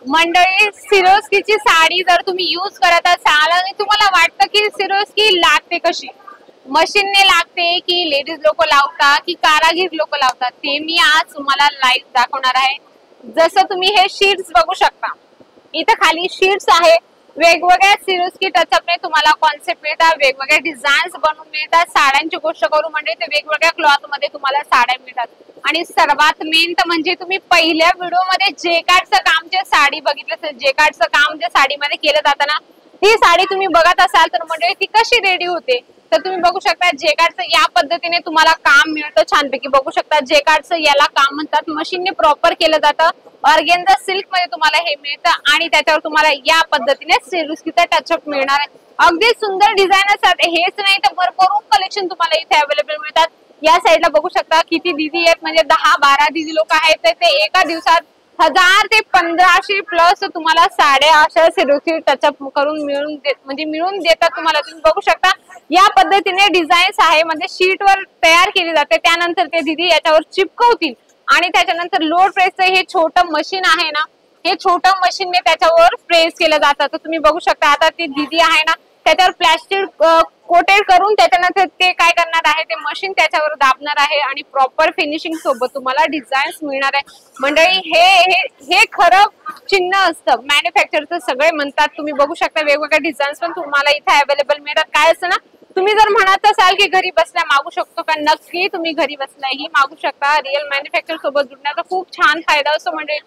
मंडळी, सिरोस्कीची साडी जर तुम्ही यूज करत असाल आणि तुम्हाला वाटतं की सिरोस्की लागते कशी, मशीनने लागते की लेडीज लोक लावतात की कारागीर लोक लावतात, ते मी आज तुम्हाला लाईव्ह दाखवणार आहे। जसं तुम्ही हे शीट्स बघू शकता, इथं खाली शीट्स आहे, वेगवेगळ्या सिरोस्की टचअपने तुम्हाला कॉन्सेप्ट मिळतात, वेगवेगळ्या डिझाईन्स बनवून मिळतात। साड्यांची गोष्ट करू म्हणजे ते वेगवेगळ्या क्लॉथ मध्ये तुम्हाला साड्या मिळतात। आणि सर्वात मेन तर म्हणजे तुम्ही पहिल्या व्हिडिओ मध्ये जेकार्डचं काम, जे साडी बघितलं असेल, जेकार्डचं काम जे साडीमध्ये केलं जातं ना, ती साडी तुम्ही बघत असाल तर म्हणजे ती कशी रेडी होते तर तुम्ही बघू शकता। जेकार्डचं या पद्धतीने तुम्हाला काम मिळतं छानपैकी, बघू शकता। जेकार्डचं याला काम म्हणतात, मशीनने प्रॉपर केलं जातं। ऑर्गेन्झा सिल्क मध्ये तुम्हाला हे मिळतं आणि त्याच्यावर तुम्हाला या पद्धतीने सिरोस्कीचा टचअप मिळणार आहे। अगदी सुंदर डिझाईन असतात, हेच नाही तर भरपूर कलेक्शन तुम्हाला इथे अवेलेबल मिळतात। या साईडला बघू शकता किती दीदी आहेत, म्हणजे 10-12 दीदी लोक आहेत, तर ते एका दिवसात 1000 ते 1500 प्लस तुम्हाला साड्या अशा सिरोस्की टचअप करून मिळून देतात तुम्हाला। तुम्ही बघू शकता या पद्धतीने डिझाईन्स आहे, म्हणजे शीट वर तयार केली जाते, त्यानंतर ते दीदी याच्यावर चिपकवतील आणि त्याच्यानंतर लोड प्रेसचं हे छोटं मशीन आहे ना, हे छोटं मशीनने त्याच्यावर प्रेस केलं जातं। तर तुम्ही बघू शकता आता ती दीदी आहे ना, त्याच्यावर प्लास्टिक कोटेड करून त्याच्यानंतर ते काय करणार आहे, ते मशीन त्याच्यावर दाबणार आहे आणि प्रॉपर फिनिशिंग सोबत तुम्हाला डिझाईन्स मिळणार आहे। मंडळी, हे खरं चिन्ह असतं मॅन्युफॅक्चरचं, सगळे म्हणतात। तुम्ही बघू शकता वेगवेगळ्या डिझाईन्स पण तुम्हाला इथे अवेलेबल मिळतात। काय असतं ना, तुम्ही जर म्हणत असाल की घरी बसल्या मागू शकतो का, नक्की तुम्ही घरी बसल्याही मागू शकता। रिअल मॅन्युफॅक्चर सोबत जुडण्याचा खूप छान फायदा असतो, म्हणजे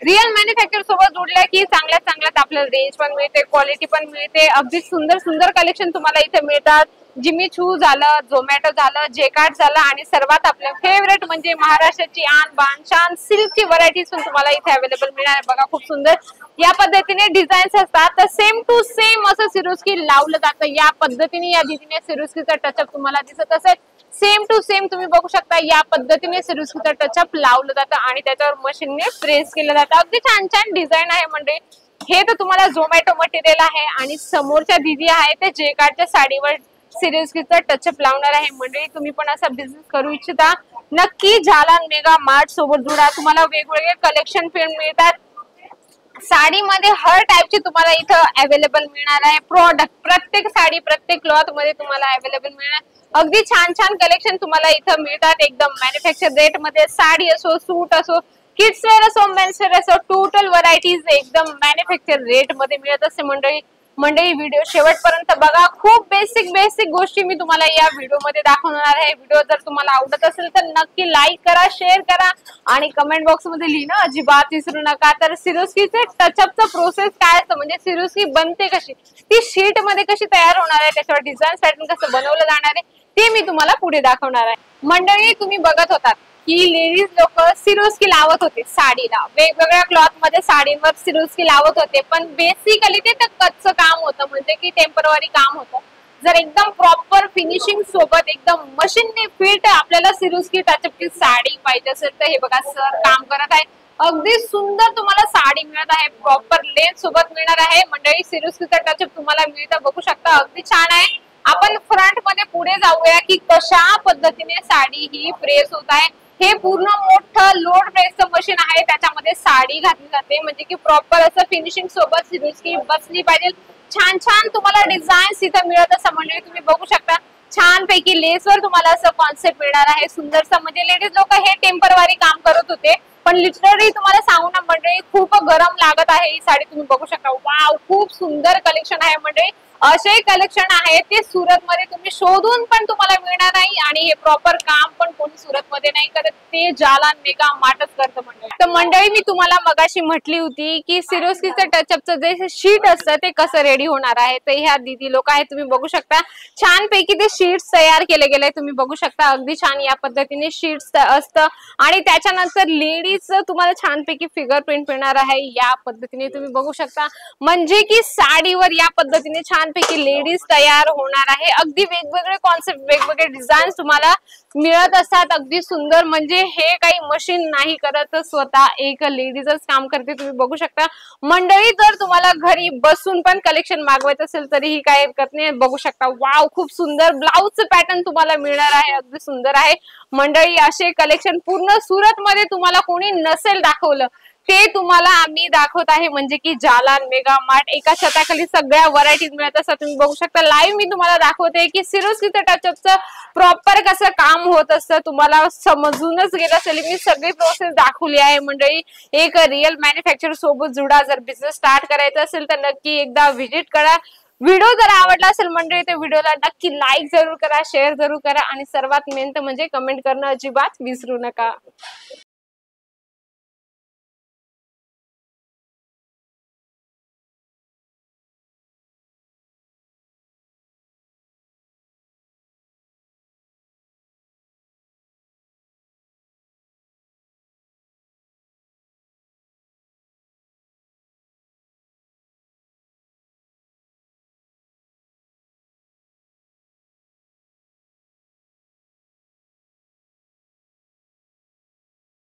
रिअल मॅन्युफॅक्चर सोबत जोडल्या की चांगल्यात आपल्याला रेंज पण मिळते, क्वालिटी पण मिळते, अगदी सुंदर कलेक्शन तुम्हाला इथे मिळतात। जिमी चू झालं, झोमॅटो झालं, जेकार्ड झालं आणि सर्वात आपलं फेवरेट म्हणजे महाराष्ट्राची आन बान शान सिल्कची व्हरायटीज पण तुम्हाला इथे अवेलेबल मिळणार आहे। बघा खूप सुंदर या पद्धतीने डिझाईन्स असतात, तर सेम टू सेम असं सिरोस्की लावलं जातं। या पद्धतीने या दीदीने सिरोस्कीचा टचअप तुम्हाला दिसत असेल, सेम टू सेम तुम्ही बघू शकता या पद्धतीने सिरोस्कीचा टचअप लावलं जातं आणि त्याच्यावर मशीनने प्रेस केलं जातं। अगदी छान डिझाईन आहे। म्हणजे हे तर तुम्हाला झोमॅटो मटेरियल आहे आणि समोरच्या दीदी आहे ते जेकार्डच्या साडीवर सिरोस्कीचा टचअप लावणार आहे। म्हणजे तुम्ही पण असा बिझनेस करू इच्छिता, नक्की जालान मेगा मार्ट सोबत जुडा, तुम्हाला वेगवेगळे कलेक्शन मिळतात। साडीमध्ये हर टाइपची तुम्हाला इथं अवेलेबल मिळणार आहे प्रोडक्ट, प्रत्येक साडी प्रत्येक क्लॉथ मध्ये तुम्हाला अवेलेबल मिळणार। अगदी छान कलेक्शन तुम्हाला इथं मिळतात, एकदम मॅन्युफॅक्चर रेट मध्ये। साडी असो, सूट असो, किड्स वेअर असो, मेन्स वेअर असो, टोटल व्हरायटीज एकदम मॅन्युफॅक्चर रेट मध्ये मिळत असते। मंडळी व्हिडिओ शेवटपर्यंत बघा, खूप बेसिक गोष्टी मी तुम्हाला या व्हिडिओ मध्ये दाखवणार आहे। व्हिडिओ जर तुम्हाला आवडत असेल तर नक्की लाईक करा, शेअर करा आणि कमेंट बॉक्स मध्ये लिहिणं अजिबात विसरू नका। तर सिरोस्कीचे टचअपचं प्रोसेस काय असतं, म्हणजे सिरोस्की बनते कशी, ती शीट मध्ये कशी तयार होणार आहे, त्याच्यावर डिझाईन पॅटर्न कसं बनवलं जाणार आहे ते मी तुम्हाला पुढे दाखवणार आहे। मंडळी, तुम्ही बघत होतात की लेडीज लोक सिरोस्की लावत होते साडीला, वेगवेगळ्या क्लॉथ मध्ये साडींवर सिरोस्की लावत होते, पण बेसिकली ते कच्चं काम होतं, म्हणजे की टेम्पररी काम होतं। जर एकदम प्रॉपर फिनिशिंग सोबत एकदम मशीनने फिट आपल्याला सिरोस्की टचअपची साडी पाहिजे असेल तर हे बघा सर काम करत आहे। अगदी सुंदर तुम्हाला साडी मिळत आहे, प्रॉपर लेंथ सोबत मिळणार आहे। मंडळी, सिरोस्कीचा टचअप तुम्हाला मिळतं, बघू शकता अगदी छान आहे। आपण फ्रंट मध्ये पुढे जाऊया की कशा पद्धतीने साडी ही प्रेस होत आहे। हे पूर्ण मोठं लोड प्रेसचं मशीन आहे, त्याच्यामध्ये साडी घातली जाते, म्हणजे की प्रॉपर असं फिनिशिंग सोबत सिरोस्की बसली पाहिजे। छान तुम्हाला डिझाईन्स इथं मिळत असं, म्हणजे तुम्ही बघू शकता छानपैकी लेसवर तुम्हाला असं कॉन्सेप्ट मिळणार आहे सुंदरसा। म्हणजे लेडीज लोक हे टेम्पररी काम करत होते, पण लिटरली तुम्हाला सांगू ना मंडळी, खूप गरम लागत आहे ही साडी। तुम्ही बघू शकता, वाव खूप सुंदर कलेक्शन आहे। मंडळी, असे कलेक्शन आहे ते सुरत मध्ये तुम्ही शोधून पण तुम्हाला मिळणार नाही आणि हे प्रॉपर काम पण कोणी सुरत मध्ये नाही करत, ते जालान मेगा मार्टच करतं मंडळी। तर मंडळी, मी तुम्हाला मगाशी म्हटली होती की सिरोस्कीचं टचअपचं जे शीट असतं ते कसं रेडी होणार आहे, तर ह्या दीदी लोक आहेत, तुम्ही बघू शकता छानपैकी ते शीट्स तयार केले गेले। तुम्ही बघू शकता अगदी छान या पद्धतीने शीट्स असतं आणि त्याच्यानंतर लेडीज तुम्हाला छानपैकी फिगर प्रिंट मिळणार आहे या पद्धतीने। तुम्ही बघू शकता म्हणजे की साडीवर या पद्धतीने छान पैकी लेडीज तयार होणार आहे। अगदी वेगवेगळे कॉन्सेप्ट, वेगवेगळे डिझाईन तुम्हाला मिळत असतात, अगदी सुंदर। म्हणजे हे काही मशीन नाही करत, स्वतः एक लेडीजच काम करते। तुम्ही बघू शकता मंडळी, जर तुम्हाला घरी बसून पण कलेक्शन मागवायचं असेल तरीही काय हरकत नाही। बघू शकता, वाव खूप सुंदर ब्लाउजचं पॅटर्न तुम्हाला मिळणार आहे, अगदी सुंदर आहे। मंडळी, असे कलेक्शन पूर्ण सुरत मध्ये तुम्हाला कोणी नसेल दाखवलं ते तुम्हाला आम्ही दाखवत आहे, म्हणजे की जालान मेगा मार्ट एका छताखाली सगळ्या व्हरायटीज मिळत असतात. तुम्ही बघू शकता लाईव्ह मी तुम्हाला दाखवते की सिरोस्कीचं टचअपचं प्रॉपर कसं काम होत असतं. तुम्हाला समजूनच गेलं असेल, मी सगळी प्रोसेस दाखवली आहे मंडळी. एक रिअल मॅन्युफॅक्चर सोबत जुडा. जर बिझनेस स्टार्ट करायचा असेल तर नक्की एकदा व्हिजिट करा. व्हिडिओ जर आवडला असेल मंडळी तर व्हिडिओला नक्की लाईक जरूर करा, शेअर जरूर करा आणि सर्वात मेन तर म्हणजे कमेंट करणं अजिबात विसरू नका.